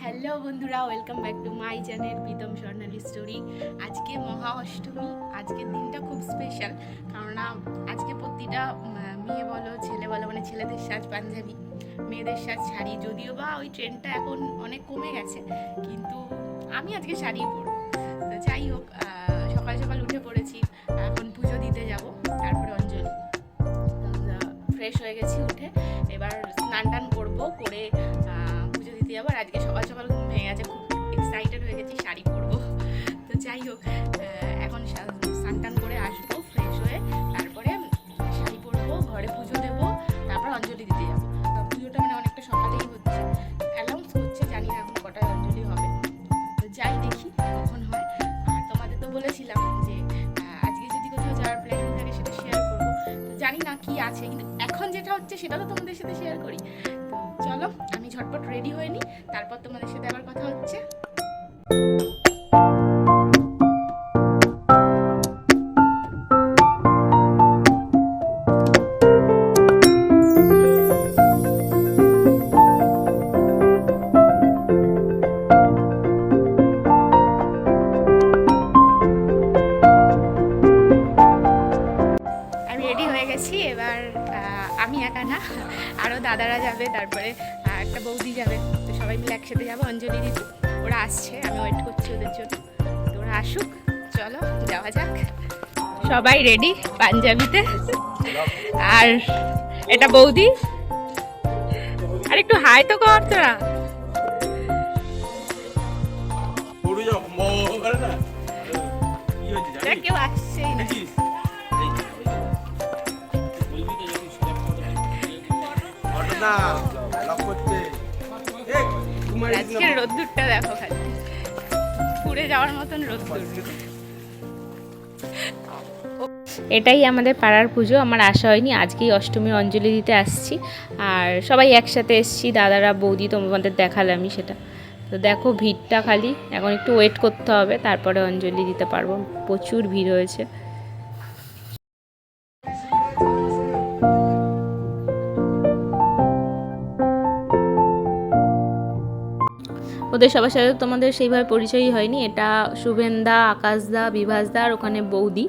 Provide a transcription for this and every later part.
Hello বন্ধুরা, welcome back to my channel Pritam Swarnali story. আজকে মহা অষ্টমী। আজকের দিনটা খুব স্পেশাল, কারণ আজকে প্রতিটা মেয়ে বলো ছেলে বলো, মানে ছেলেদের সাজ পাঞ্জাবি, মেয়েদের সাজ শাড়ি। যদিও বা ওই ট্রেন্ডটা এখন অনেক কমে গেছে, কিন্তু আমি আজকে শাড়ি পরবো। তো যাই হোক, সকাল সকাল উঠে পড়েছি, এখন পুজো দিতে যাব, তারপরে অঞ্জলি। ফ্রেশ হয়ে গেছি উঠে, এবার স্নান টান করবো, করে পুজো দিতে যাবো। আর আজকে সকাল সকাল ঘুম ভেঙে গেছে, খুব এক্সাইটেড হয়ে গেছি শাড়ি পরবো। তো যাই হোক, এখন স্নান টান করে আসবো, ফ্রেশ হয়ে তারপরে শাড়ি পরবো, ঘরে পুজো দেবো, তারপর অঞ্জলি দিতে যাবো। পুজোটা মানে অনেকটা সকালেই হচ্ছে, অ্যানাউন্স করছে, জানি না এখন কটায় অঞ্জলি হবে। তো যাই দেখি কখন হয়। আর তোমাদের তো বলেছিলাম যে আজকে যদি কোথাও যাওয়ার প্ল্যানিং থাকে সেটা শেয়ার করবো। তো জানি না কি আছে, কিন্তু এখন যেটা হচ্ছে সেটা তো তোমাদের সাথে শেয়ার করি। তো চলো, আমি ঝটপট রেডি হয়ে নিই, তারপর তোমাদের সাথে আবার কথা হচ্ছে। আমি রেডি হয়ে গেছি। এবার আমি একা না, আরও দাদারা যাবে, তারপরে একটা বৌদি যাবে। তো সবাই মিলে একসাথে যাবো অঞ্জলি দিতে। ওরা আসছে, আমি ওয়েট করছি ওদের জন্য। তো ওরা আসুক, চলো যাওয়া যাক। সবাই রেডি পাঞ্জাবিতে, আর এটা বৌদি। আর একটু হাই তো কর তোরা। কেউ আসছেই না। আজকে রোদ্দুরটা দেখো, খালি পুড়ে যাওয়ার মতন রোদ্দুর। এটাই আমাদের পাড়ার পুজো। আমার আসা হয়নি, আজকেই অষ্টমী অঞ্জলি দিতে আসছি, আর সবাই একসাথে এসছি, দাদারা বৌদি, তোমাদের দেখালামই সেটা। তো দেখো ভিড়টা, খালি এখন একটু ওয়েট করতে হবে, তারপরে অঞ্জলি দিতে পারবো। প্রচুর ভিড় হয়েছে। ওদের সবার সাথে তোমাদের সেইভাবে পরিচয়ই হয়নি। এটা শুভেন্দা, আকাশদা, বিভাসদা, আর ওখানে বৌদি।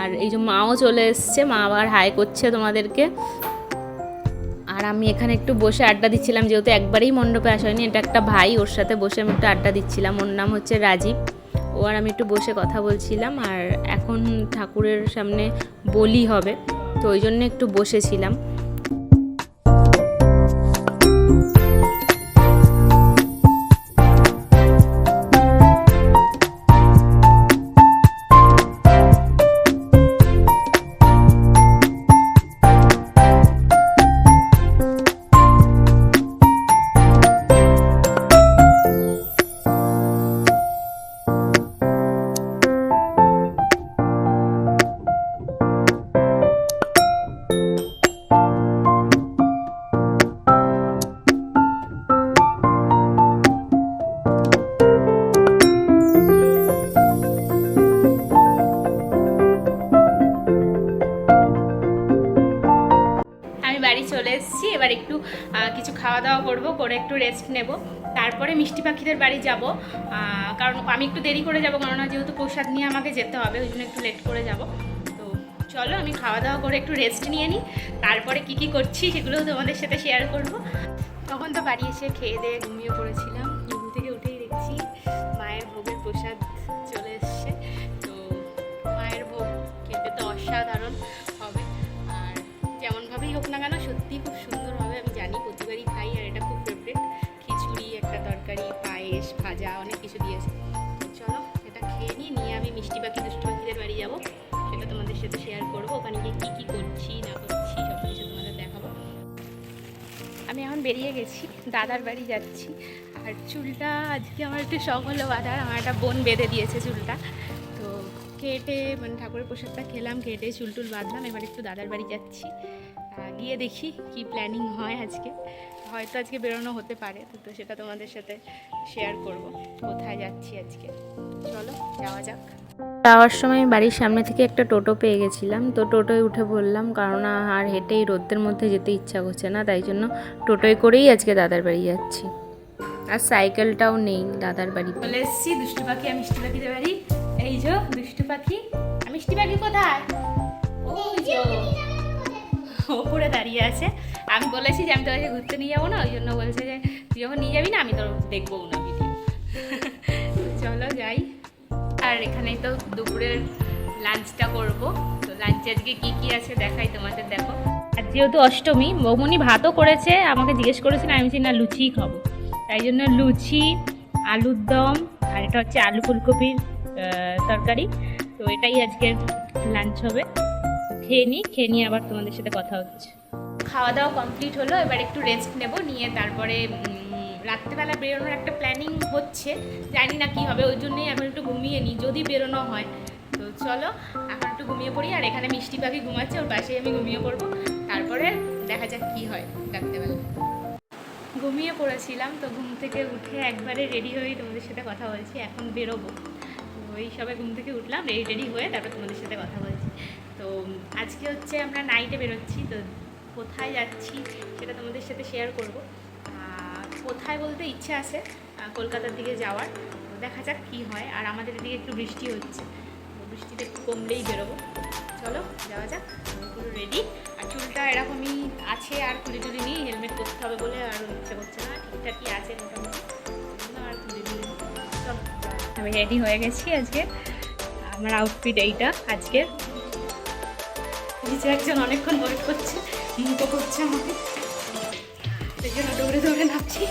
আর এই যে মাও চলে এসছে, মা আবার হাই করছে তোমাদেরকে। আর আমি এখানে একটু বসে আড্ডা দিচ্ছিলাম, যেহেতু একবারেই মণ্ডপে আসা হয়নি। এটা একটা ভাই, ওর সাথে বসে আমি একটু আড্ডা দিচ্ছিলাম। ওর নাম হচ্ছে রাজীব। ও আর আমি একটু বসে কথা বলছিলাম। আর এখন ঠাকুরের সামনে বলি হবে, তো ওই জন্য একটু বসেছিলাম। বাড়ি চলে এসেছি। এবার একটু কিছু খাওয়া দাওয়া করবো, করে একটু রেস্ট নেব, তারপরে মিষ্টি পাখিদের বাড়ি যাব। কারণ আমি একটু দেরি করে যাব, কারণ যেহেতু প্রসাদ নিয়ে আমাকে যেতে হবে, ওই জন্য একটু লেট করে যাব। তো চলো, আমি খাওয়া দাওয়া করে একটু রেস্ট নিয়ে নিই, তারপরে কি করছি সেগুলোও তোমাদের সাথে শেয়ার করব। তখন তো বাড়ি এসে খেয়ে দিয়ে ঘুমিয়ে পড়েছিলাম। ঘুম থেকে উঠেই দেখছি মায়ের ভোগের প্রসাদ চলে এসছে। তো মায়ের ভোগ খেতে তো অসাধারণ হবে, আর যেমনভাবেই হোক না কেন সত্যিই খুব সুন্দর হবে। আমি জানি, প্রতিবারই খাই, আর এটা খুব ফেভারিট। খিচুড়ি, একটা তরকারি, পায়েস, ভাজা, অনেক কিছু দিয়েছে। চলো এটা খেয়ে নিয়ে আমি মিষ্টি পাখি দুষ্টু পাখিদের বাড়ি যাবো, সেটা তোমাদের সাথে শেয়ার করবো। ওখানে গিয়ে কী করছি না করছি সব কিছু তোমাদের দেখাবো। আমি এখন বেরিয়ে গেছি, দাদার বাড়ি যাচ্ছি। আর চুলটা আজকে আমার একটু শখ হলো বাঁধার, আমার একটা বোন বেঁধে দিয়েছে চুলটা। তো কেটে মানে ঠাকুরের প্রসাদটা খেলাম, কেটে চুল টুল বাঁধলাম। এবার একটু দাদার বাড়ি যাচ্ছি, গিয়ে দেখি কি প্ল্যানিং হয় আজকে। হয়তো আজকে বেরোনো হতে পারে, তো সেটা তোমাদের সাথে শেয়ার করব কোথায় যাচ্ছি আজকে। চলো যাওয়া যাক। যাওয়ার সময় বাড়ির সামনে থেকে একটা টোটো পেয়ে গেছিলাম, তো টোটোয় উঠে পড়লাম, কারণ আর হেঁটেই রোদের মধ্যে যেতে ইচ্ছা করছে না, তাই জন্য টোটোয় করেই আজকে দাদার বাড়ি যাচ্ছি। আর সাইকেলটাও নেই দাদার বাড়ি। চলে এসেছি দুষ্টু পাখি আর মিষ্টি পাখিদের বাড়ি। এই যে দুষ্টু পাখি আর মিষ্টি পাখি কোথায়? ওই যে ওপরে দাঁড়িয়ে আছে। আমি বলেছি যে আমি তোকে ঘুরতে নিয়ে যাবো না, ওই জন্য বলছে যে তুই যখন নিয়ে যাবি না আমি তোর দেখবো না ভিডিও। চলো যাই। আর এখানেই তো দুপুরের লাঞ্চটা করব। তো লাঞ্চে আজকে কী কী আছে দেখাই তোমাদের, দেখো। আর যেহেতু অষ্টমী, বৌমনি ভাতও করেছে, আমাকে জিজ্ঞেস করেছিল, আমি বলছি না লুচিই খাবো। তাই জন্য লুচি, আলুর দম, আর এটা হচ্ছে আলু ফুলকপির তরকারি। তো এটাই আজকে লাঞ্চ হবে। খেয়ে নিয়ে আবার তোমাদের সাথে কথা হচ্ছে। খাওয়া দাওয়া কমপ্লিট হলো, এবার একটু রেস্ট নেব, নিয়ে তারপরে রাত্রেবেলা বেরোনোর একটা প্ল্যানিং হচ্ছে, জানি না কি হবে, ওই জন্যই এখন একটু ঘুমিয়ে নিই যদি বেরোনো হয়। তো চলো এখন একটু ঘুমিয়ে পড়ি। আর এখানে মিষ্টি পাখি ঘুমাচ্ছে, ওর পাশেই আমি ঘুমিয়ে পড়বো, তারপরে দেখা যাক কি হয় রাত্রেবেলা। ঘুমিয়ে পড়েছিলাম, তো ঘুম থেকে উঠে একবারে রেডি হয়েই তোমাদের সাথে কথা বলছি। এখন বেরোবো, ওই সবাই ঘুম থেকে উঠলাম, রেডি হয়ে তারপর তোমাদের সাথে কথা বলছি। তো আজকে হচ্ছে আমরা নাইটে বেরোচ্ছি, তো কোথায় যাচ্ছি সেটা তোমাদের সাথে শেয়ার করব। কোথায় বলতে ইচ্ছে আছে কলকাতার দিকে যাওয়ার, দেখা যাক কী হয়। আর আমাদের এদিকে একটু বৃষ্টি হচ্ছে, বৃষ্টিটা একটু কমলেই বেরোবো। চলো যাওয়া যাক। পুরো রেডি, আর চুলটা এরকমই আছে, আর খুলে টুলি নিই, হেলমেট করতে হবে বলে আর ইচ্ছে করছে না, ঠিকঠাকই আছে মোটামুটি, আর খুলে টুলি। চলো আমি রেডি হয়ে গেছি। আজকে আমার আউটফিট এইটা আজকে। নিচে একজন অনেকক্ষণ ওয়েট করছে, মুখো করছে আমাকে, সেই জন্য দৌড়ে দৌড়ে নামছি।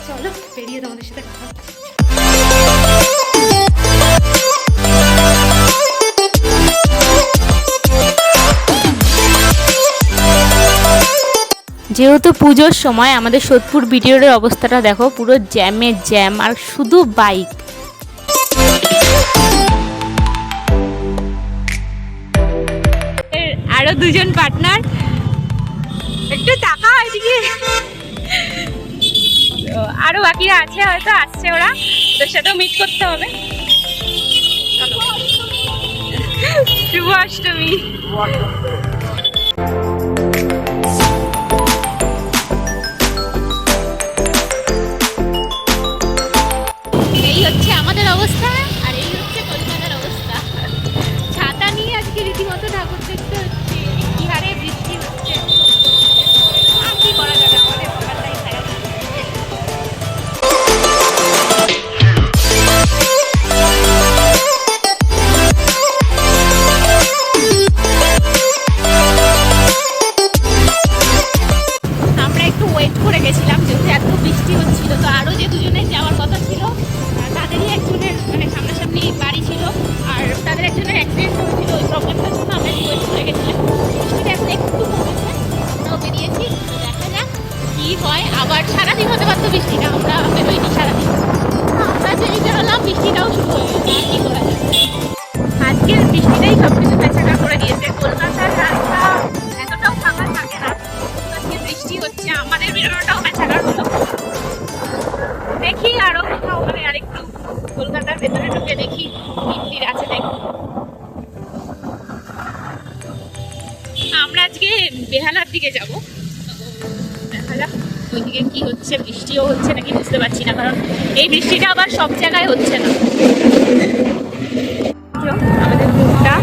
চলো বেরিয়ে তোমাদের সাথে কথা হচ্ছে। যেহেতু পুজোর সময় আমাদের সোদপুর বিডি রোডের অবস্থাটা দেখো, পুরো জ্যামে জ্যাম, আর শুধু বাইক। আরো দুজন পার্টনার, একটু টাকা এদিকে। আরো বাকিরা আছে, হয়তো আসছে, ওরা ওদের সাথেও মিট করতে হবে। শুভ অষ্টমী। এই হচ্ছে আমাদের অবস্থা, আর এই হচ্ছে কলকাতার অবস্থা। ছাতা নিয়ে আজকে রীতিমতো ঠাকুর দেখতে হচ্ছে, কি হারে বৃষ্টি হচ্ছে। আর কি করা যাবে, আমাদের কলকাতায় খারাপ। আমরা একটু ওয়েট করে গেছিলাম, যেহেতু এত বৃষ্টি হচ্ছিল। তো আরও যে দুজনের যাওয়ার কথা ছিল, তাদেরই একজনের মানে সামনাসামনি বাড়ি ছিল, আর তাদের একজনের অ্যাক্সিডেন্ট হয়েছিল, ওই প্রবলেমটার জন্য আমরা একটু ওয়েট করে গেছিলাম। বৃষ্টিটা এখন একটু কমেছে, আমরাও বেরিয়েছি, দেখা যাক কী হয়। আবার সারাদিন হতে পারতো বৃষ্টিটা, আমরা বেরোইনি সারাদিন, আমরা যেই বেরোলাম বৃষ্টিটাও শুরু হয়ে গেছে। আর কী করা যাবে, আজকের বৃষ্টিটাই সব কিছু পেছাকা করে দিয়েছে। কলকাতার রাস্তা এতটাও ফাঁকা থাকে না, আজকে বৃষ্টি হচ্ছে, আমাদের বেরোনোটাও পেছাকা হলো। দেখি আরো কোথাও মানে আরেকটু কলকাতার ভেতরে ঢুকে দেখি মন্দির আছে দেখি। আমরা আজকে বেহালার দিকে যাব, দেখা যাক ওইদিকে কি হচ্ছে, বৃষ্টিও হচ্ছে নাকি বুঝতে পারছি না, কারণ এই বৃষ্টিটা আবার সব জায়গায় হচ্ছে না। আমাদের গ্রুপটা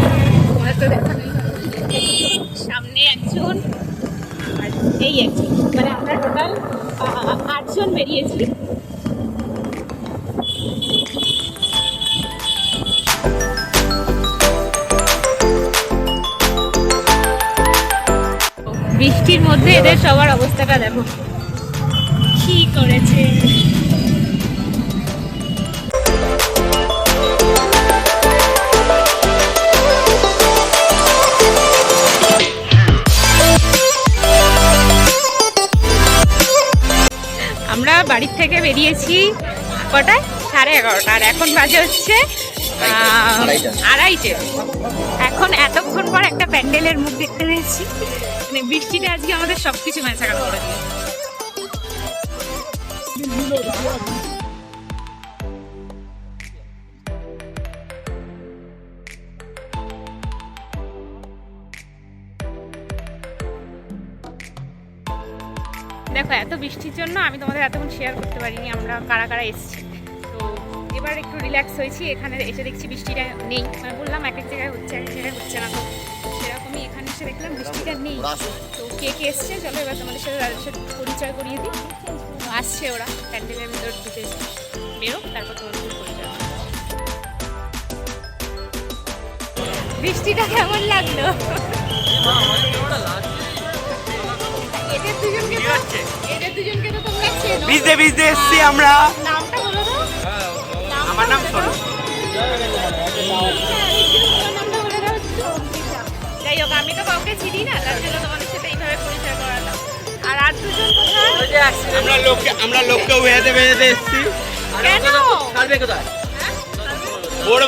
সামনে একজন আর এই একজন, মানে আমরা টোটাল 8 জন বেরিয়েছি। বৃষ্টির মধ্যে এদের সবার অবস্থাটা দেখো কি করেছে। আমরা বাড়ির থেকে বেরিয়েছি কটায়, 11:30, আর এখন বাজে হচ্ছে 2:30। এখন এতক্ষণ পর একটা প্যান্ডেলের মুখ দেখতে পেয়েছি। মানে বৃষ্টিটা আজকে আমাদের সবকিছু ম্যাচাকার করে দিয়েছে। দেখো এত বৃষ্টির জন্য আমি তোমাদের এতক্ষণ শেয়ার করতে পারিনি আমরা কারা কারা এসেছি। তো এবার একটু রিল্যাক্স হয়েছি, এখানে এসে দেখছি বৃষ্টিটা নেই। মানে বললাম এক এক জায়গায় হচ্ছে, এক এক জায়গায় হচ্ছে না, তো সেরকমই এখানে এসে দেখলাম বৃষ্টিটা নেই। তো কে কে এসছে চলো এবার তোমাদের সাথে তাদের সাথে পরিচয় করিয়ে দিই। তো আসছে ওরা প্যান্ডেলের ভিতর ঢুকে বেরো, তারপর তোমাদের সাথে পরিচয়। বৃষ্টিটা কেমন লাগলো? এদের দুজনকে তো তোমরা চেনো। ভিজতে ভিজতে এসছি আমরা। নামটা বলো তো। আমার নাম সোনু। যাই হোক আমি তো কাউকে চিনি না, তার জন্য তোমাদের সাথে এইভাবে পরিচয় করালাম। আর দুজন কোথায়? আমরা লোককে ভেজাতে ভেজাতে এসছি। কেন? ওর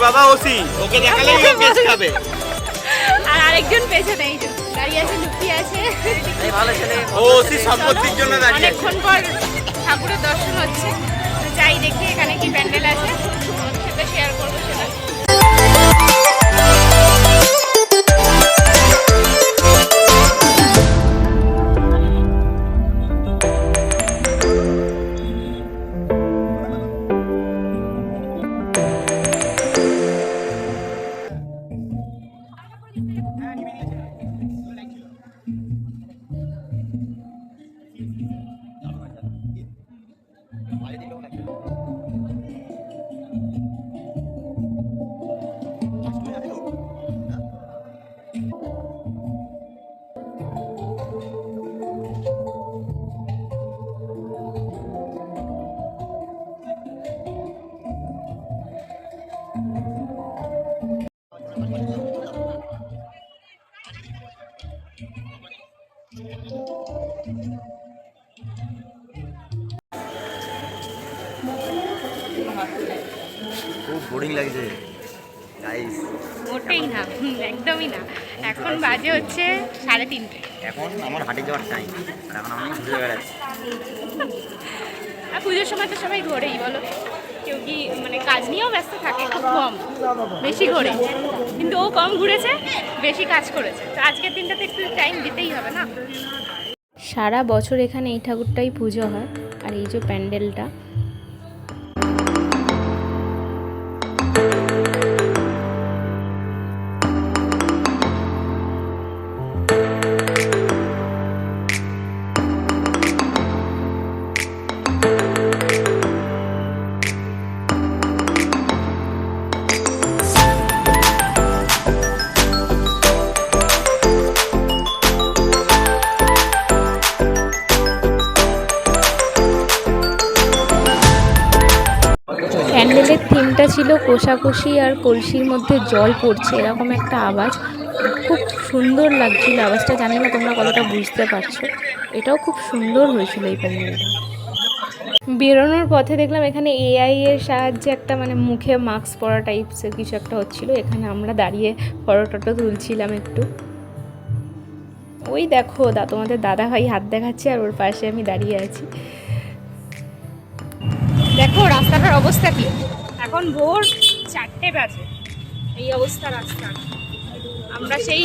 বাবা ওসি, ওকে দেখালেই ও কেস খাবে। আর আরেকজন পেছনে এই যে দাঁড়িয়ে আছে, লুকিয়ে আছে। ও ওসি সম্পত্তির জন্য দাঁড়িয়ে আছে। অনেকক্ষণ পর ঠাকুরের দর্শন হচ্ছে, যাই দেখি এখানে কি প্যান্ডেল আছে, সেটা শেয়ার করবো সেটা। খুব বোরিং লাগছে গাইস। মোটেই না, একদমই না। এখন বাজে হচ্ছে 3:30। এখন আমার হাঁটে যাওয়ার টাইম, এখন আমি ঘুরে বেড়াচ্ছি। আর পুজোর সময় তো সবাই ঘোরেই বলো, কেউ কি মানে কাজ নিয়েও ব্যস্ত থাকে, খুব কম বেশি ঘোরে। কিন্তু ও কম ঘুরেছে, বেশি কাজ করেছে। তো আজকের দিনটাতে একটু টাইম দিতেই হবে না। সারা বছর এখানে এই ঠাকুরটাই পুজো হয়। আর এই যে প্যান্ডেলটা, প্যান্ডেলের থিমটা ছিল কোষাকুষি আর কলসির মধ্যে জল পড়ছে এরকম একটা আওয়াজ। খুব সুন্দর লাগছিল আওয়াজটা, জানি না তোমরা কতটা বুঝতে পারছো। এটাও খুব সুন্দর হয়েছিল এই প্যান্ডেলটা। বেরোনোর পথে দেখলাম এখানে এআই এর সাহায্যে একটা মানে মুখে মাস্ক পরা টাইপসের কিছু একটা হচ্ছিল। এখানে আমরা দাঁড়িয়ে ফটো টটো তুলছিলাম একটু। ওই দেখো তোমাদের দাদা ভাই হাত দেখাচ্ছে আর ওর পাশে আমি দাঁড়িয়ে আছি। দেখো রাস্তাটার অবস্থা কি, এখন ভোর 4টে বাজে, এই অবস্থা রাস্তা। আমরা সেই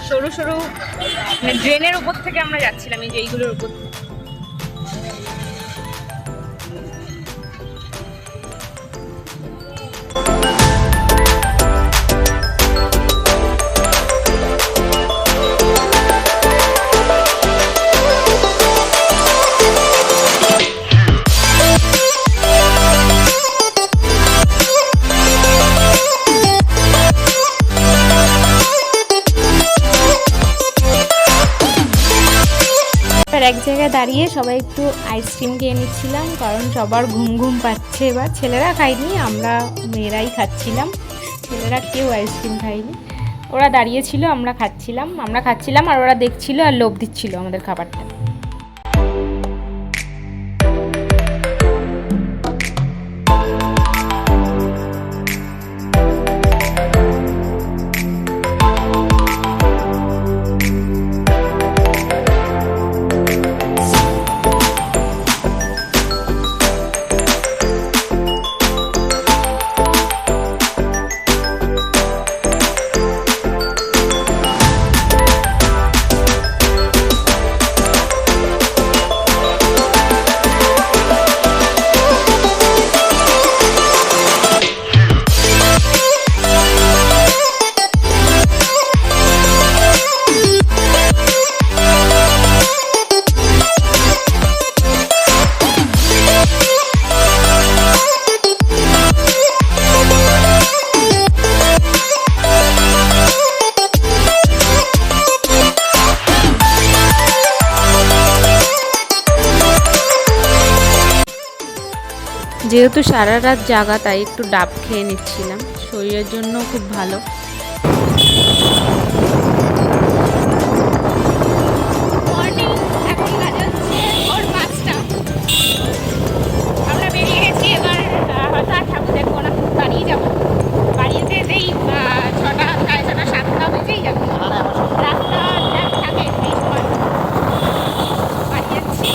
সরু সরু মানে ড্রেনের উপর থেকে আমরা যাচ্ছিলাম, এই যে এইগুলোর উপর। এক জায়গায় দাঁড়িয়ে সবাই একটু আইসক্রিম খেয়ে নিচ্ছিলাম, কারণ সবার ঘুম ঘুম পাচ্ছে। এবার ছেলেরা খাইনি, আমরা মেয়েরাই খাচ্ছিলাম। ছেলেরা কেউ আইসক্রিম খায়নি, ওরা দাঁড়িয়েছিল, আমরা খাচ্ছিলাম আর ওরা দেখছিল আর লোভ দিচ্ছিল আমাদের খাবারটা। যেহেতু সারা রাত জাগা তাই একটু ডাব খেয়ে নিচ্ছিলাম, শরীরের জন্য খুব ভালো। মর্নিং, এখন বাজে হচ্ছে ভোর 5টা। আমরা বেরিয়ে গেছি, এবার হয়তো আর ঠাকুর দেখবো না, বাড়িয়ে যাবো। বাড়িতে যেতেই 6টা, 6:30, 7টা বেজেই যাবো। রাস্তা জ্যাম থাকে সেই সময়, বাড়ি যাচ্ছি।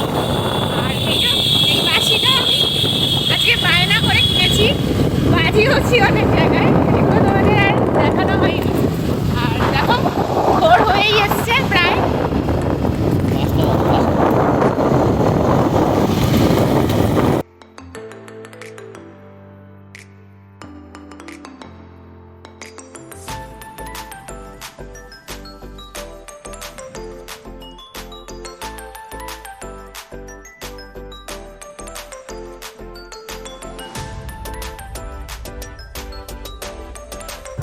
আর এই যে এই বাসিটা আমি আজকে বায়না করে কিনেছি, বাজিয়েওছি অনেক জায়গায়, এগুলো তোমাদের আর দেখানো হয়নি। আর দেখো ভোর হয়েই এসছে প্রায়।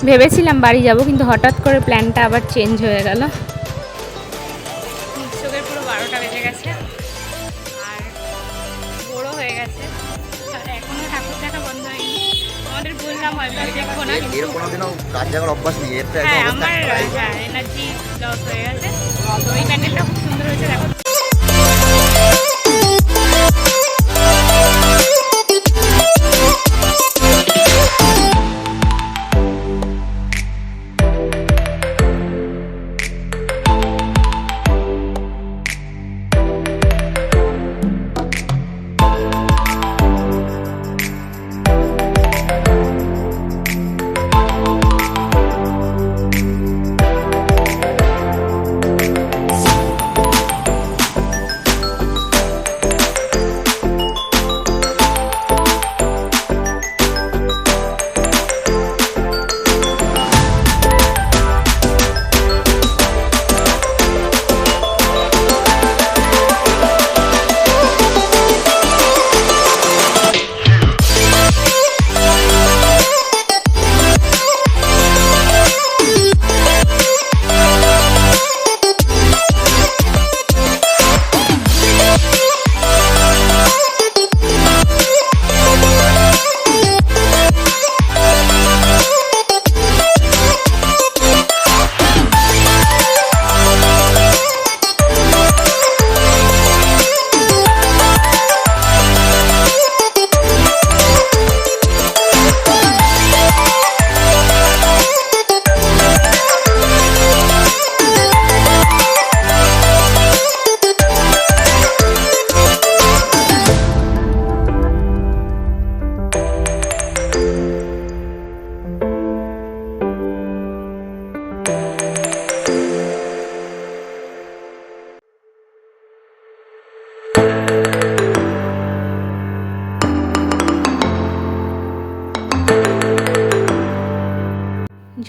ভেবেছিলাম বাড়ি যাব, কিন্তু হঠাৎ করে প্ল্যানটা আবার চেঞ্জ হয়ে গেল। চোখের পুরো 12টা বেজে গেছে আর বড়ো হয়ে গেছে, আর এখনো ঠাকুর দেখা বন্ধ হয়নি। আমাদের বললাম হয়তো আর দেখবো না, কিন্তু এর কোনোদিনও রাত জাগার অভ্যাস নেই, এর তো হ্যাঁ একদম অবস্থা আমার খারাপ। এনার্জি লস হয়ে গেছে। তো এই প্যান্ডেলটা খুব সুন্দর হয়েছে, দেখো।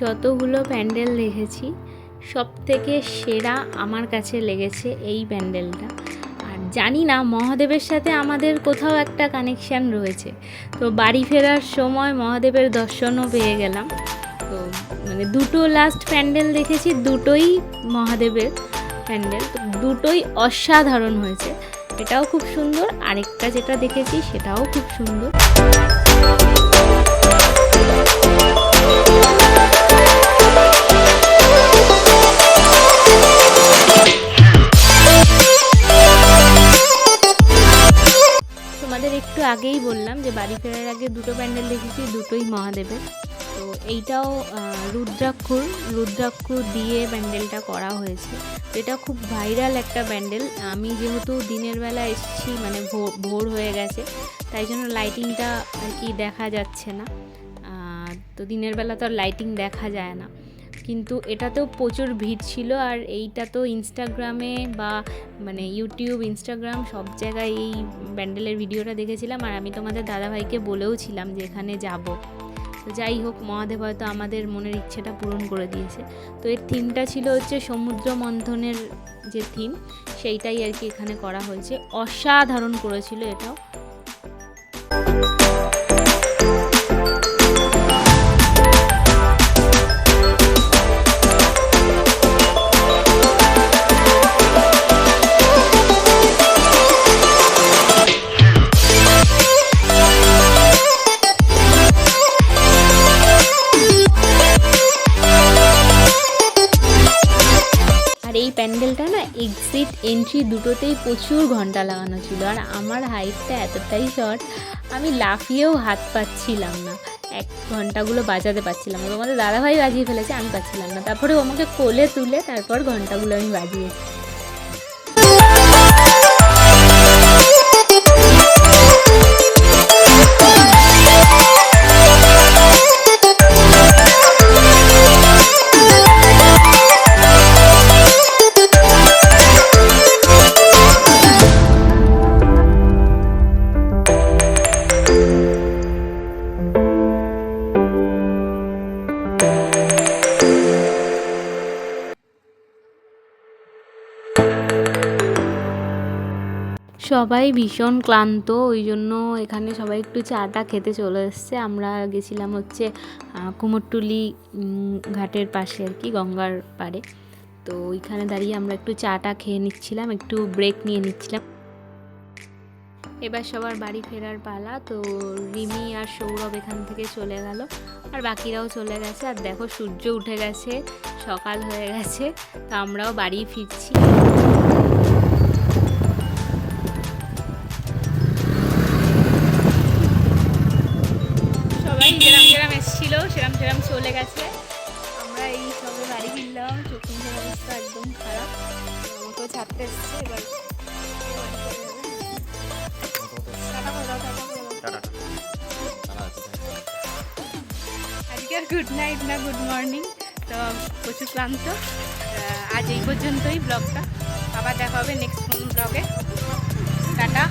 যতগুলো প্যান্ডেল দেখেছি সব থেকে সেরা আমার কাছে লেগেছে এই প্যান্ডেলটা। আর জানি না মহাদেবের সাথে আমাদের কোথাও একটা কানেকশান রয়েছে। তো বাড়ি ফেরার সময় মহাদেবের দর্শনও পেয়ে গেলাম। তো মানে দুটো লাস্ট প্যান্ডেল দেখেছি, দুটোই মহাদেবের প্যান্ডেল, তো দুটোই অসাধারণ হয়েছে। এটাও খুব সুন্দর, আরেকটা যেটা দেখেছি সেটাও খুব সুন্দর। তোমাদের একটু আগেই বললাম যে বাড়ি ফেরার আগে দুটো প্যান্ডেল দেখেছি, দুটোই মহাদেবের। তো এইটাও রুদ্রাক্ষ দিয়ে প্যান্ডেলটা করা হয়েছে। তো এটা খুব ভাইরাল একটা প্যান্ডেল। আমি যেহেতু দিনের বেলা এসেছি, মানে ভোর হয়ে গেছে, তাই জন্য লাইটিংটা আর কি দেখা যাচ্ছে না। তো দিনের বেলা তো আর লাইটিং দেখা যায় না, কিন্তু এটাতেও প্রচুর ভিড় ছিল। আর এইটা তো ইনস্টাগ্রামে বা মানে ইউটিউব, ইনস্টাগ্রাম সব জায়গায় এই প্যান্ডেলের ভিডিওটা দেখেছিলাম। আর আমি তোমাদের দাদাভাইকে বলেও ছিলাম যে এখানে যাব। তো যাই হোক, মহাদেব হয়তো আমাদের মনের ইচ্ছেটা পূরণ করে দিয়েছে। তো এর থিমটা ছিল হচ্ছে সমুদ্র মন্থনের যে থিম, সেইটাই আর কি এখানে করা হয়েছে। অসাধারণ করেছিল এটাও। কলসি দুটোতেই প্রচুর ঘন্টা লাগানো ছিল। আর আমার হাইটটা এতটাই শর্ট, আমি লাফিয়েও হাত পাচ্ছিলাম না, ঘন্টাগুলো বাজাতে পারছিলাম না। তোমাদের দাদাভাই বাজিয়ে ফেলেছে, আমি পাচ্ছিলাম না। তারপরে ও আমাকে কোলে তুলে তারপর ঘন্টাগুলো আমি বাজিয়েছি। সবাই ভীষণ ক্লান্ত, ওই জন্য এখানে সবাই একটু চাটা খেতে চলে এসছে। আমরা গেছিলাম হচ্ছে কুমোরটুলি ঘাটের পাশে আর কি, গঙ্গার পাড়ে। তো ওইখানে দাঁড়িয়ে আমরা একটু চাটা খেয়ে নিচ্ছিলাম, একটু ব্রেক নিয়ে নিচ্ছিলাম। এবার সবার বাড়ি ফেরার পালা। তো রিমি আর সৌরভ এখান থেকে চলে গেল, আর বাকিরাও চলে গেছে। আর দেখো সূর্য উঠে গেছে, সকাল হয়ে গেছে, তো আমরাও বাড়ি ফিরছি। সবাই যেরাম এসেছিল সেরাম চলে গেছে। আমরা এই সবে বাড়ি ফিরলাম, চোখের অবস্থা একদম খারাপ। আমাকেও ছাড়তে এসছে এবার। আজকে আর গুড নাইট না গুড মর্নিং, তো প্রচুর ক্লান্ত। আজ এই পর্যন্তই ব্লগটা, আবার দেখা হবে নেক্সট ব্লগে। টাটা।